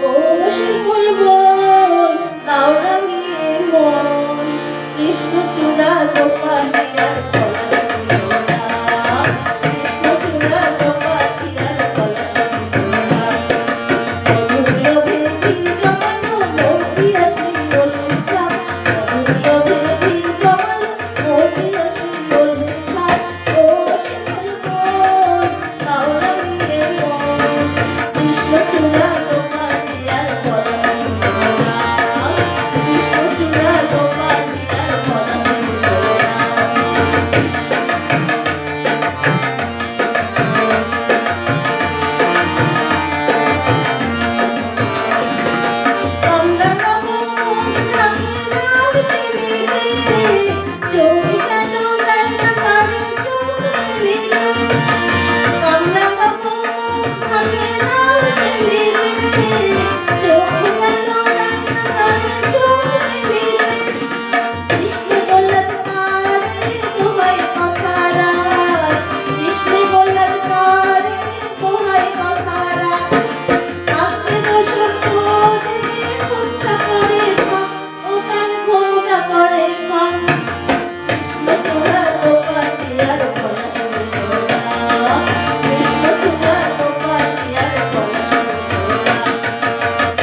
ও শিমুল বন দাও রাঙিয়ে মন কৃষ্ণচূড়া গোপালিয়ার গলা শুনিও না কৃষ্ণচূড়া গোপালিয়ার গলা শুনিও না মধুর লোভে ভিড় জমানো মৌপিয়াসী বলবে ছাপ মধুর লোভে ভিড় জমানো মৌপিয়াসী বলবে ছাপ ও শিমুল বন দাও রাঙিয়ে মন কৃষ্ণচূড়া গোপালিয়ার গলা শুনিও না কৃষ্ণচূড়া গোপালিয়ার গলা শুনিও না কামরাঙা বন ঢাকে লাল চিলিতে চোখ যেন দেয় না তারে চোখ মেলিতে কামরাঙা বন ঢাকে লাল চিলিতে চোখ যেন দেয় না তারে চোখ মেলিতে কৃষ্ণে বললাম তারে দোহাই কথা রাখ কৃষ্ণে বললাম তারে দোহাই কথা রাখ আজকে দোষর খোঁজে ঘোমটা করে থাক ও তার ঘোমটা করে থাক কৃষ্ণচূড়া গোপালিয়ার গলা শুনিও না কৃষ্ণচূড়া গোপালিয়ার গলা শুনিও না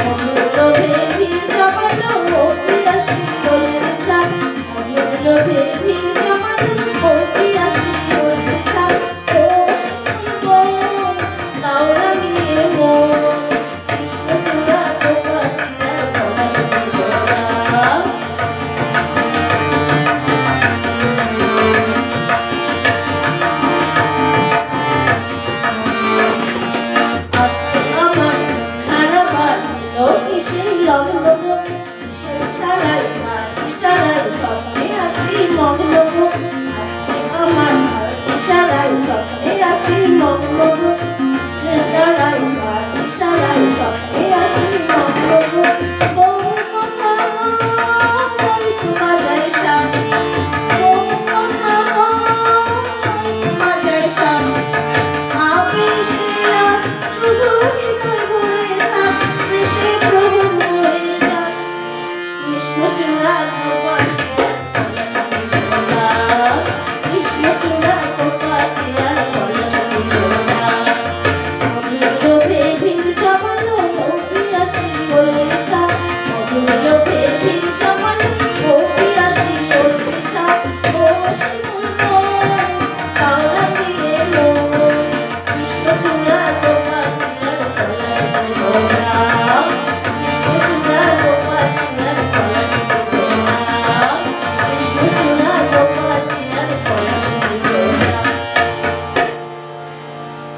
মধুর লোভে ভিড় জমানো মৌপিয়াসী বলবে ছাপ মধুর লোভে ভিড় জমানো মৌপিয়াসী বলবে ছাপ ও শিমুল বন দাও রাঙিয়ে মন কৃষ্ণচূড়া গোপালিয়ার গলা শুনিও না আজকে আমার খারাপ দিল কিসের লগ্ন গো কিসের ছাড়াই আর ইশারায় স্বপ্নে আছি মগ্ন গো আজকে আমার ইশারায় স্বপ্নে আছি মগ্ন গো দাঁড়াই